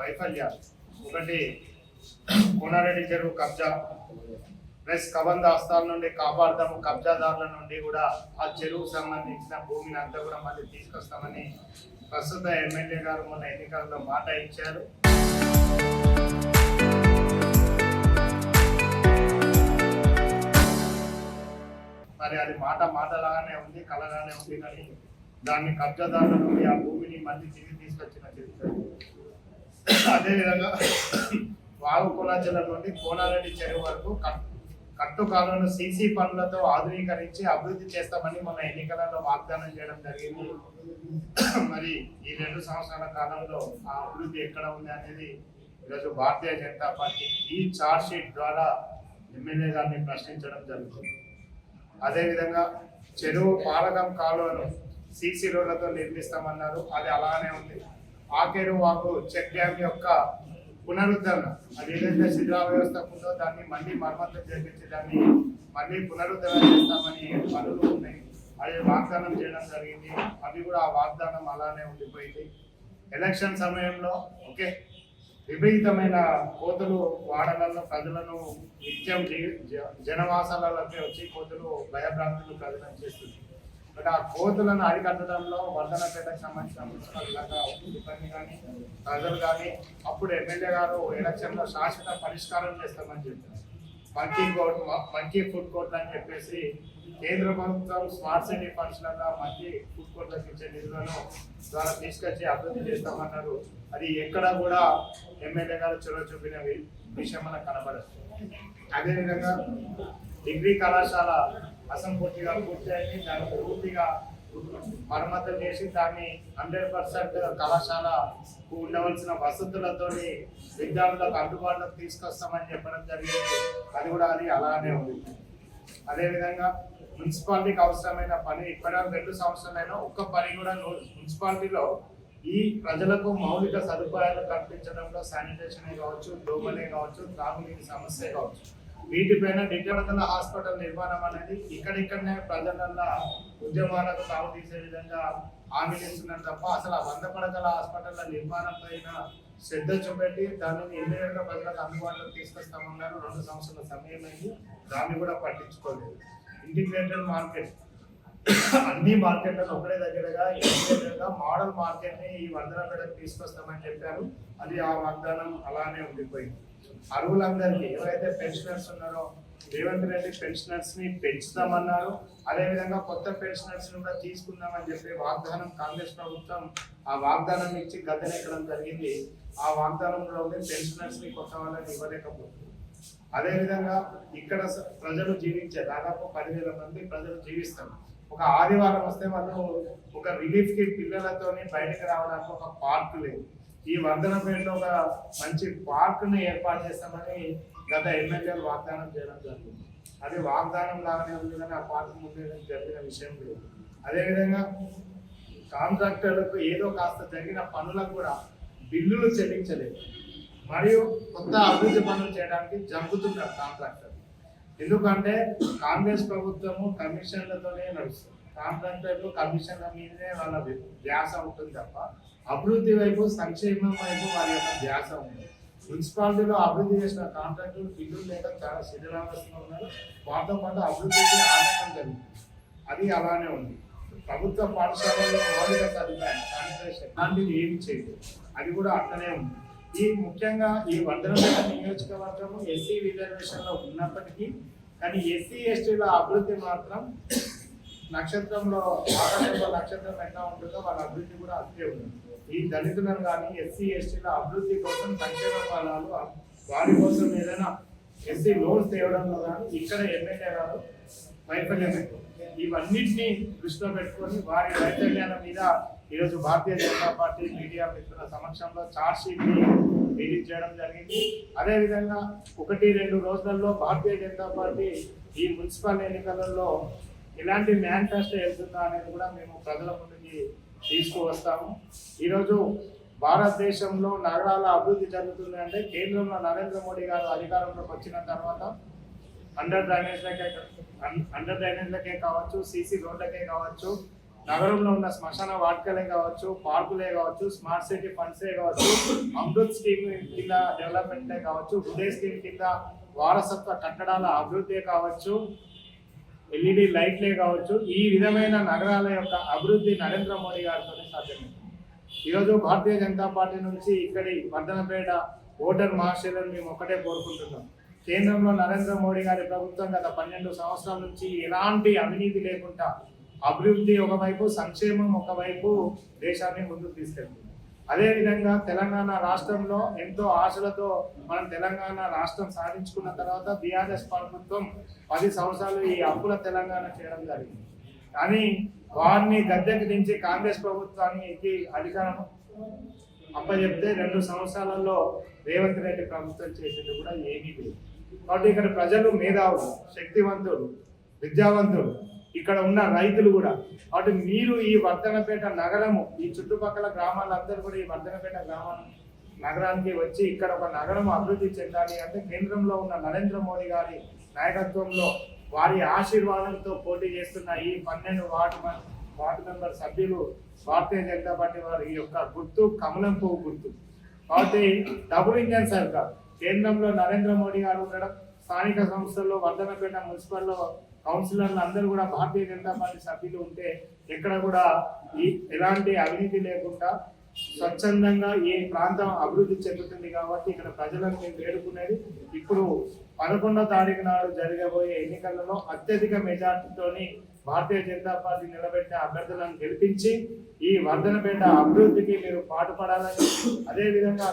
వైఫల్యాలు. ఒకటి కోనారెడ్డి చెరువు కబ్జా, ప్లస్ కబంధ హస్తాల నుండి కాపాడతాము, కబ్జాదారుల నుండి కూడా ఆ చెరువుకు సంబంధించిన భూమిని అంతా కూడా మళ్ళీ తీసుకొస్తామని ప్రస్తుత ఎమ్మెల్యే గారు మొన్న ఎన్నికల్లో మాట ఇచ్చారు. మరి అది మాటలాగానే ఉంది, కలగానే ఉంది, కానీ దాన్ని కబ్జాదారుల నుండి ఆ భూమిని మళ్ళీ తిరిగి తీసుకొచ్చిన చరిత్ర. అదేవిధంగా వాగు కులాచలం నుండి కోనారెడ్డి చెరువు వరకు కట్టుకాలను సీసీ పనులతో ఆధునీకరించి అభివృద్ధి చేస్తామని మన ఎన్నికలలో వాగ్దానం చేయడం జరిగింది. మరి ఈ 2 సంవత్సరాల కాలంలో ఆ అభివృద్ధి ఎక్కడ ఉంది అనేది ఈరోజు భారతీయ జనతా పార్టీ ఈ చార్జ్ షీట్ ద్వారా ఎమ్మెల్యే గారిని ప్రశ్నించడం జరుగుతుంది. అదేవిధంగా చెరువు పాలకం కాలువను సీసీ రోడ్లతో నిర్మిస్తామన్నారు, అది అలానే ఉంది. ఆకేరు వాగు చెక్ డ్యామ్ యొక్క పునరుద్ధరణ, అది ఏదైతే శిథిలా వ్యవస్థ ఉందో దాన్ని మళ్ళీ మరమ్మతులు చేపించి దాన్ని మళ్ళీ పునరుద్ధరణ చేస్తామని పనులు ఉన్నాయి, అది వాగ్దానం చేయడం జరిగింది. అవి కూడా ఆ వాగ్దానం అలానే ఉండిపోయింది. ఎలక్షన్ సమయంలో విపరీతమైన కోతులు వాడలలో ప్రజలను నిత్యం జనవాసాలలోకి వచ్చి కోతులు భయభ్రాంతులు ప్రజలను చేస్తుంది. బట్ ఆ కోతులను అరికట్టడంలో వర్ధనపేటకు సంబంధించిన మున్సిపల్ ఇబ్బంది కానీ ప్రజలు కానీ అప్పుడు ఎమ్మెల్యే గారు ఎలక్షన్లో శాశ్వత పరిష్కారం చేస్తామని చెప్పారు. మంకీ ఫుడ్ కోర్ట్ అని చెప్పేసి కేంద్ర ప్రభుత్వం స్మార్ట్ సిటీ ఫండ్స్లలో మంకీ ఫుడ్ కోర్ట్లకు ఇచ్చే నిధులను ద్వారా తీసుకొచ్చి అభివృద్ధి చేస్తామన్నారు. అది ఎక్కడ కూడా ఎమ్మెల్యే గారు చొరవ చూపిన విషయం మనకు కనబడదు. అదేవిధంగా డిగ్రీ కళాశాల అసంపూర్తిగా పూర్తయింది, దాన్ని పూర్తిగా మరమ్మతులు చేసి దాన్ని 100% కళాశాలకు ఉండవలసిన వసతులతో విద్యార్థులకు అందుబాటులోకి తీసుకొస్తామని చెప్పడం జరిగింది. అది కూడా అది అలానే ఉంది. అదేవిధంగా మున్సిపాలిటీకి అవసరమైన పని ఇప్పటివరకు 2 సంవత్సరాలైనా ఒక్క పని కూడా మున్సిపాలిటీలో ఈ ప్రజలకు మౌలిక సదుపాయాలు కల్పించడంలో శానిటేషన్ కావచ్చు, దోమలే కావచ్చు, త్రాగునీటి సమస్య కావచ్చు, వీటిపైన డిటెబతల హాస్పిటల్ నిర్మాణం అనేది ఇక్కడిక్కడనే ప్రజలల్లో ఉద్యమాలకు తావు తీసే విధంగా హామీలు ఇస్తున్నారు తప్ప అసలు ఆ 100 పడకల హాస్పిటల్ నిర్మాణం పైన శ్రద్ధ చూపెట్టి దానిని ఇమ్మీడియట్ గా ప్రజలకు అందుబాటులోకి తీసుకొస్తామన్నారు. 2 సంవత్సరాల సమయం అయింది, దాన్ని కూడా పట్టించుకోలేదు. ఇంటిగ్రేటెడ్ మార్కెట్, అన్ని మార్కెట్లను ఒకటే దగ్గరగా ఇంటిగ్రేటెడ్గా మోడల్ మార్కెట్ ని ఈ వర్ధనపేటకు తీసుకొస్తామని చెప్పారు. అది ఆ వాగ్దానం అలానే ఉండిపోయింది. అర్హులందరికీ ఎవరైతే పెన్షనర్స్ ఉన్నారో రేవంత్ రెడ్డి పెన్షనర్స్ ని పెంచుతామన్నారు. అదేవిధంగా కొత్త పెన్షనర్స్ ని కూడా తీసుకుందామని చెప్పి వాగ్దానం కాంగ్రెస్ ప్రభుత్వం ఆ వాగ్దానం ఇచ్చి గద్దెనెక్కడం జరిగింది. ఆ వాగ్దానంలో పెన్షనర్స్ ని కొత్త వాళ్ళని ఇవ్వలేకపోతుంది. అదేవిధంగా ఇక్కడ ప్రజలు జీవించే దాదాపు 10,000 మంది ప్రజలు జీవిస్తారు. ఒక ఆదివారం వస్తే వాళ్ళు ఒక రిలీఫ్ కి పిల్లలతోని బయటకు రావడానికి ఒక పార్క్ లేదు. ఈ వర్ధనపేటలో ఒక మంచి పార్క్ ని ఏర్పాటు చేస్తామని గత ఎమ్మెల్యేలు వాగ్దానం చేయడం జరిగింది. అది వాగ్దానం లాగానే ఉంది, కానీ ఆ పార్క్ ముందే జరిగిన విషయం లేదు. అదేవిధంగా కాంట్రాక్టర్లకు ఏదో కాస్త జరిగిన పనులకు కూడా బిల్లులు చెల్లించలేదు. మరియు కొత్త అభివృద్ధి పనులు చేయడానికి జంపుతున్నారు కాంట్రాక్టర్. ఎందుకంటే కాంగ్రెస్ ప్రభుత్వము కమిషన్లతోనే నడుస్తుంది. కాంట్రాక్టర్లు కమిషన్ల మీదనే వాళ్ళ ధ్యాస ఉంటుంది తప్ప అభివృద్ధి వైపు, సంక్షేమం వైపు వారి యొక్క ధ్యాస ఉంది. మున్సిపాలిటీలో అభివృద్ధి చేసిన కాంట్రాక్టులు బిల్లులు లేక చాలా శిథిలావస్థలో ఉన్నారు. వాటితో పాటు అభివృద్ధికి ఆటంకం జరుగుతుంది. అది అలానే ఉంది. ప్రభుత్వ పాఠశాలలో మౌలిక సదుపాయం, శానిటేషన్ అలాంటిది ఏమి చేయలేదు. అది కూడా అట్లనే ఉంది. ఈ ముఖ్యంగా ఈ వర్ధనపేట నియోజకవర్గము ఎస్సీ రిజర్వేషన్ లో ఉన్నప్పటికీ కానీ ఎస్సీ ఎస్టీల అభివృద్ధి మాత్రం నక్షత్రంలో ఆకాశంలో నక్షత్రం ఎట్లా ఉంటుందో వాళ్ళ అభివృద్ధి కూడా అంతే ఉంది. ఈ దళితులను కానీ ఎస్సీ ఎస్టీల అభివృద్ధి కోసం సంక్షేమ ఫలాలు వారి కోసం ఏదైనా ఎస్సీ లోన్స్ తేవడంలో కానీ ఇక్కడ ఎమ్మెల్యే గారు వైఫల్యమే. ఇవన్నింటినీ దృష్టిలో పెట్టుకొని వారి వైఫల్యాల మీద ఈరోజు భారతీయ జనతా పార్టీ మీడియా మిత్రుల సమక్షంలో చార్జ్ షీట్ ని రిలీజ్ చేయడం జరిగింది. అదేవిధంగా 1-2 రోజులలో భారతీయ జనతా పార్టీ ఈ మున్సిపల్ ఎన్నికలలో ఎలాంటి మేనిఫెస్టో వెళ్తుందా అనేది కూడా మేము ప్రజల ముందుకి తీసుకువస్తాము. ఈరోజు భారతదేశంలో నగరాల అభివృద్ధి జరుగుతుంది అంటే కేంద్రంలో నరేంద్ర మోడీ గారు అధికారంలోకి వచ్చిన తర్వాత అండర్ డ్రైనేజ్లకే కావచ్చు, సీసీ రోడ్లకే కావచ్చు, నగరంలో ఉన్న శ్మశాన వాటికలే కావచ్చు, పార్కులే కావచ్చు, స్మార్ట్ సిటీ ఫండ్సే కావచ్చు, అమృత్ స్కీమ్ కింద డెవలప్మెంటే కావచ్చు, హృదయ స్కీమ్ కింద వారసత్వ కట్టడాల అభివృద్ధి కావచ్చు, ఎల్ఈడి లైట్లే కావచ్చు, ఈ విధమైన నగరాల యొక్క అభివృద్ధి నరేంద్ర మోడీ గారితోనే సాధ్యమైంది. ఈరోజు భారతీయ జనతా పార్టీ నుంచి ఇక్కడి వర్ధనపేట ఓటర్ మహాశయులను మేము ఒకటే కోరుకుంటున్నాం. కేంద్రంలో నరేంద్ర మోడీ గారి ప్రభుత్వం గత 12 సంవత్సరాల నుంచి ఎలాంటి అవినీతి లేకుండా అభివృద్ధి ఒకవైపు, సంక్షేమం ఒకవైపు దేశాన్ని ముందుకు తీసుకెళ్తుంది. అదేవిధంగా తెలంగాణ రాష్ట్రంలో ఎంతో ఆశలతో మనం తెలంగాణ రాష్ట్రం సాధించుకున్న తర్వాత బీఆర్ఎస్ ప్రభుత్వం 10 సంవత్సరాలు ఈ అప్పుల తెలంగాణ చేయడం జరిగింది. కానీ వారిని గద్దెకి దించి కాంగ్రెస్ ప్రభుత్వానికి అధికారం అప్పచెప్తే 2 సంవత్సరాలలో రేవంత్ రెడ్డి ప్రభుత్వం చేసేది కూడా ఏమీ లేదు. కాబట్టి ఇక్కడ ప్రజలు మేధావులు, శక్తివంతులు, విద్యావంతులు, ఇక్కడ ఉన్న రైతులు కూడా. కాబట్టి మీరు ఈ వర్ధనపేట నగరము, ఈ చుట్టుపక్కల గ్రామాలందరూ కూడా ఈ వర్ధనపేట నగరానికి వచ్చి ఇక్కడ ఒక నగరం అభివృద్ధి చెందాలి అంటే కేంద్రంలో ఉన్న నరేంద్ర మోడీ గారి నాయకత్వంలో వారి ఆశీర్వాదంతో పోటీ చేస్తున్న ఈ 12 వార్డు మెంబర్ సభ్యులు భారతీయ జనతా పార్టీ వారి యొక్క గుర్తు కమలం పువ్వు గుర్తు. కాబట్టి డబుల్ ఇంజన్ సర్కార్, కేంద్రంలో నరేంద్ర మోడీ గారు ఉండడం, స్థానిక సంస్థల్లో వర్ధనపేట మున్సిపల్లో కౌన్సిలర్లు అందరూ కూడా భారతీయ జనతా పార్టీ సభ్యులు ఉంటే ఎక్కడ కూడా ఎలాంటి అవినీతి లేకుండా స్వచ్ఛందంగా ఈ ప్రాంతం అభివృద్ధి చెందుతుంది. కాబట్టి ఇక్కడ ప్రజలను మేము వేడుకునేది ఇప్పుడు 11వ తారీఖు నాడు జరగబోయే ఎన్నికలలో అత్యధిక మెజార్టీతోని భారతీయ జనతా పార్టీ నిలబెట్టిన అభ్యర్థులను గెలిపించి ఈ వర్ధనపేట అభివృద్ధికి మీరు పాటుపడాలని, అదేవిధంగా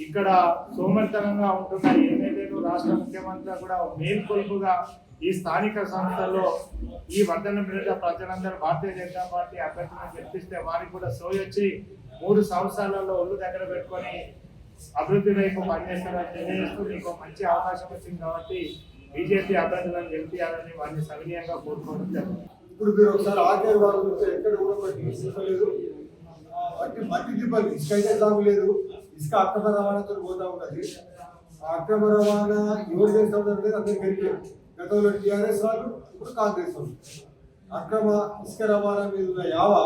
ఇక్కడ సోమరితనంగా ఉంటున్న ఎమ్మెల్యేలు, రాష్ట్ర ముఖ్యమంత్రి కూడా మేల్కొల్పుగా ఈ స్థానిక సంస్థల్లో ఈ వర్ధనపేట ప్రజలందరూ భారతీయ జనతా పార్టీ అభ్యర్థులను గెలిపిస్తే వారికి కూడా సోయొచ్చి 3 సంవత్సరాలలో ఒళ్ళు దగ్గర పెట్టుకొని అభివృద్ధి వైపు పనిచేస్తారని తెలియజేస్తూ మీకు మంచి అవకాశం వచ్చింది. కాబట్టి బీజేపీ అభ్యర్థులను గెలిపించాలని వారిని సవినీయంగా కోరుకోవడం జరుగుతుంది. ఇప్పుడు మీరు ఒకసారి ఆర్టీఆర్ వాళ్ళు ఎక్కడ కూడా లేదు, మట్టి దిబ్బలు ఇసుక అయితే తాగులేదు, ఇసుక అక్రమ రవాణాతో పోతా ఉన్నది. ఆ అక్రమ రవాణా ఎవరు చేస్తూ ఉన్నది అందరికి తెలియదు. గతంలో టీఆర్ఎస్ వాళ్ళు, ఇప్పుడు కాంగ్రెస్ వాళ్ళు అక్రమ ఇసుక రవాణా మీద ఉన్న యావా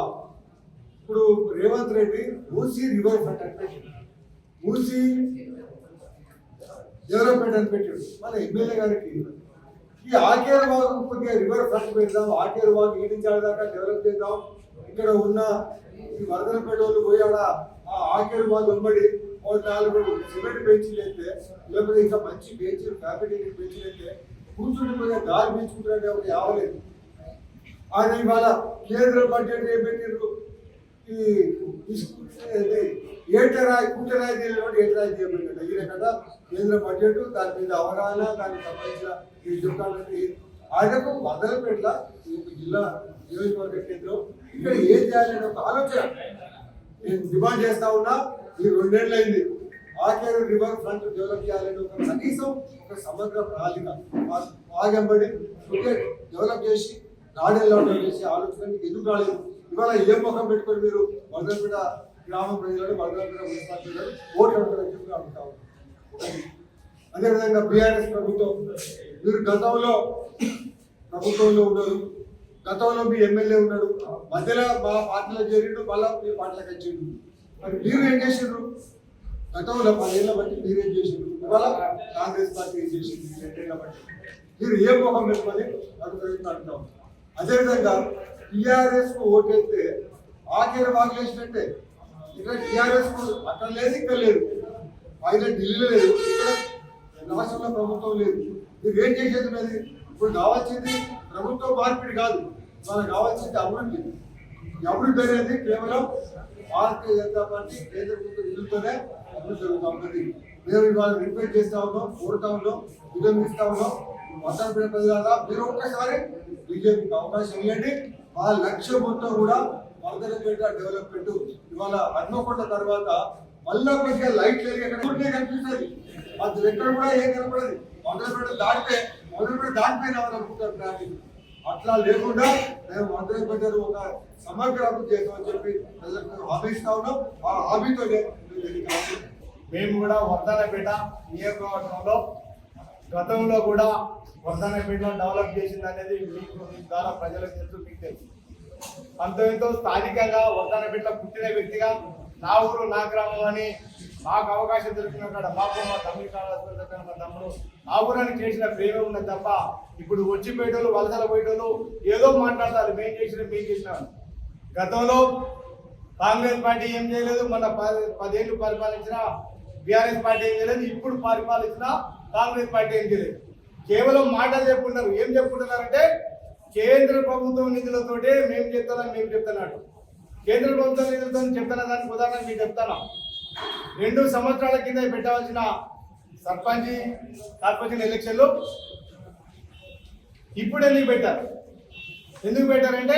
ఇప్పుడు రేవంత్ రెడ్డి మూసీ రివర్ ఫ్రంట్ అని పెట్టాడు, మూసీ డెవలప్మెంట్ అని పెట్టాడు. మన ఎమ్మెల్యే గారికి ఈ ఆకేరు వాగు కొద్దిగా రివర్ ఫ్రంట్ పెడదాం, ఆకేరు వాగు ఈ నుంచి దాకా డెవలప్ చేద్దాం, ఇక్కడ ఉన్న ఈ వర్ధనపేట వాళ్ళు పోయాడ ఆ ఆకేరు వాగు వెంబడి 4 సిమెంట్ బెంచీలు అయితే, లేకపోతే ఇంకా మంచి బెంచీలు ఫ్యాబ్రికేటెడ్ బెంచీలు అయితే కూర్చుంటే కొద్దిగా గాలి పీల్చుకుంటే ఒక యావలేదు. ఆయన ఇవాళ కేంద్ర బడ్జెట్ ఏం పెట్టిండ్రు, ఈ ఏటరాయి కూటరాయి ఏటరాయి చేయబడినట్టు ఈయన కదా కేంద్ర బడ్జెట్, దాని మీద అవగాహన, దానికి సంబంధించిన ఈ దుకాణాలకి ఆయనకు వర్ధనపేట జిల్లా నియోజకవర్గ కేంద్రం ఇక్కడ ఏం చేయాలనే ఒక ఆలోచన నేను డిమాండ్ చేస్తా ఉన్నా. ఈ 2 ఏళ్ళు అయింది ఆకేరు రివర్ ఫ్రంట్ డెవలప్ చేయాలని ఒక కనీసం ఒక సమగ్ర ప్రణాళిక ఆగంబడి డెవలప్ చేసి గార్డెన్ డెవలప్ చేసి ఆలోచన ఎందుకు రాలేదు. ఇవాళ ఏ ముఖం పెట్టుకొని మీరు వర్ధనపేట గ్రామ ప్రజలను, వర్ధనపేట మున్సిపాలిటీ ఓట్లు అడగడానికి చెప్పి అడుగుతా ఉన్నారు. అదేవిధంగా బీఆర్ఎస్ ప్రభుత్వం, మీరు గతంలో ప్రభుత్వంలో ఉన్నారు, గతంలో మీ ఎమ్మెల్యే ఉన్నాడు, మధ్యలో మా పార్టీలో చేరిండు, మళ్ళా మీ పార్టీలకు వచ్చిండు. మరి మీరు ఏం చేసిండ్రు? గతంలో 10 ఏళ్ళ బట్టి మీరేం చేసిండ్రు, ఇవాళ కాంగ్రెస్ పార్టీ ఏం చేసింది 2 ఏళ్ళ బట్టి మీరు ఏ ముఖం పెట్టుకొని అడుగుతాం. అదేవిధంగా టీఆర్ఎస్ కు ఓటేస్తే ఆకేరు వాగలేసినట్టే ఇక్కడ టీఆర్ఎస్ కు అక్కడ లేదు, ఇక్కడ లేదు, ఆయన ఢిల్లీలో లేదు, ఇక్కడ రాష్ట్రంలో ప్రభుత్వం లేదు. మీరు ఏం చేసేది ఉన్నది? ఇప్పుడు కావాల్సింది ప్రభుత్వం మార్పిడి కాదు, మనకు కావాల్సింది అభివృద్ధి. ఈ అభివృద్ధి అనేది కేవలం భారతీయ జనతా పార్టీ కేంద్ర ప్రభుత్వం నిధులతోనే అభివృద్ధి జరుగుతూ ఉన్నది. మేము ఇవాళ రిక్వెస్ట్ చేస్తా ఉన్నాం, కోరుతా ఉన్నాం, విన్నవిస్తా ఉన్నాం. వర్ధనపేట ప్రజలారా మీరు ఒక్కసారి బీజేపీకి అవకాశం ఇవ్వండి. మా లక్ష్యం మొత్తం కూడా వర్ధనపేట డెవలప్మెంట్. ఇవాళ హన్మకొండ తర్వాత మళ్ళా కొద్దిగా లైట్ లేదు, ఎక్కడ కనిపిస్తుంది, అది ఎక్కడ కూడా ఏం కనపడదు. వర్ధనపేట దాటిపైన అనుకుంటారు ప్లానింగ్. అట్లా లేకుండా మేము వర్ధనపేట ఒక సమగ్ర అభివృద్ధి చేస్తామని చెప్పి ప్రజలకు హామీ ఇస్తా ఉన్నాం. ఆ హామీతోనే మేము కూడా వర్ధనపేట నియోజకవర్గంలో గతంలో కూడా వర్ధనపేటలో డెవలప్ చేసింది అనేది మీకు ద్వారా ప్రజలకు తెలుసు, మీకు తెలుసు. పంతొమ్మిదితో స్థానికంగా వర్ధనపేటలో పుట్టిన వ్యక్తిగా నా ఊరు నా గ్రామం అని మాకు అవకాశం దొరికిన కాడ మాకు మా తమ్ముడి కాడ మా తమ్ముడు ఆ ఊరని చేసిన ప్రేమ ఉన్నది తప్ప ఇప్పుడు వచ్చి పోయేటోళ్ళు వలసలు పోయేటోళ్ళు ఏదో మాట్లాడతారు మేము చేసిన గతంలో కాంగ్రెస్ పార్టీ ఏం చేయలేదు, మన 10 ఏళ్ళు పరిపాలించిన బీఆర్ఎస్ పార్టీ ఏం చేయలేదు, ఇప్పుడు పరిపాలించిన కాంగ్రెస్ పార్టీ ఏం చేయలేదు. కేవలం మాటలు చెప్పుకుంటారు. ఏం చెప్పుకుంటున్నారంటే కేంద్ర ప్రభుత్వం నిధులతోటే మేము చెప్తున్నాడు. కేంద్ర ప్రభుత్వం నిధులతో చెప్తున్న దానికి ఉదాహరణ మీకు చెప్తాను. 2 సంవత్సరాల కింద పెట్టవలసిన సర్పంచ్ కార్పొరేషన్ ఎలక్షన్లు ఇప్పుడు ఎందుకు పెట్టారంటే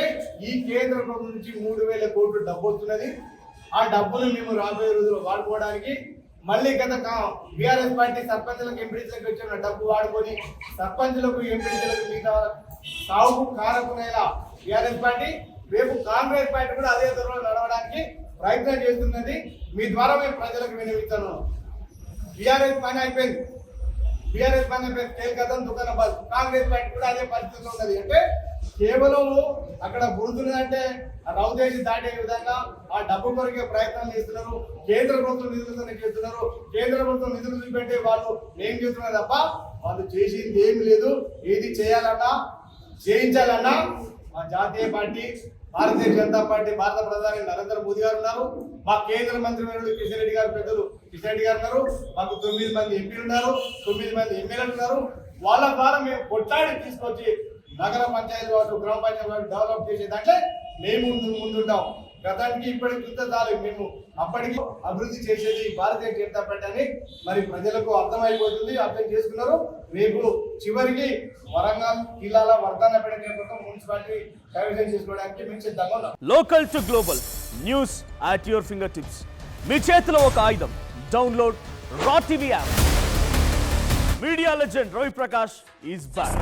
ఈ కేంద్ర ప్రభుత్వం నుంచి 3,000 కోట్లు డబ్బు వస్తున్నది. ఆ డబ్బులు మేము రాబోయే రోజుల్లో వాడుకోవడానికి మళ్ళీ గత బీఆర్ఎస్ పార్టీ సర్పంచులకు ఎంపీటీలకు వచ్చిన డబ్బు వాడుకొని సర్పంచులకు ఎంపీటీలకు మిగతా సాగుకు కారకునేలా బీఆర్ఎస్ పార్టీ రేపు కాంగ్రెస్ పార్టీ కూడా అదే దూరంలో నడవడానికి ప్రయత్నం చేస్తున్నది. మీ ద్వారా మేము ప్రజలకు వినియోగిస్తున్నాం. బీఆర్ఎస్ పని అయిపోయింది, కేల్కతం దుకాణం బాధ. కాంగ్రెస్ పార్టీ కూడా అదే పరిస్థితిలో ఉన్నది. అంటే కేవలం అక్కడ బుడుతున్నదంటే రౌదేశి దాటే విధంగా ఆ డబ్బు కొరికే ప్రయత్నాలు చేస్తున్నారు. కేంద్ర ప్రభుత్వం నిధులతోనే చేస్తున్నారు. కేంద్ర ప్రభుత్వం నిధులు చూపెట్టే వాళ్ళు ఏం చేస్తున్నారు తప్ప వాళ్ళు చేసింది ఏమి లేదు. ఏది చేయాలన్నా చేయించాలన్నా మా జాతీయ పార్టీ భారతీయ జనతా పార్టీ భారత ప్రధాని నరేంద్ర మోదీ గారు ఉన్నారు. మా కేంద్ర మంత్రి కిషన్ రెడ్డి గారు ఉన్నారు. మాకు 9 మంది ఎంపీలు ఉన్నారు, 9 మంది ఎమ్మెల్యేలు ఉన్నారు. వాళ్ళ ద్వారా మేము కొట్లాడి తీసుకొచ్చి నగర పంచాయతీ వారు గ్రామ పంచాయతీ వారు డెవలప్ చేసేదంటే మేము ముందుంటాం. గతానికి ఇప్పటికి చూస్తే మేము అప్పటికి అభివృద్ధి చేసేది భారతీయ జనతా పార్టీ అని మరి ప్రజలకు అర్థమైపోతుంది, అర్థం చేసుకున్నారు. రేపు చివరికి వరంగల్ జిల్లాల వర్ధనపేట నియోజకవర్గం మున్సిపాలిటీ కైవసం చేసుకోవడానికి మేము సిద్ధంగా ఉన్నాం. Local to global news at your fingertips. మీ చేతిలో ఒక ఆయుధం. Download Raw TV app. Media legend Ravi Prakash is back.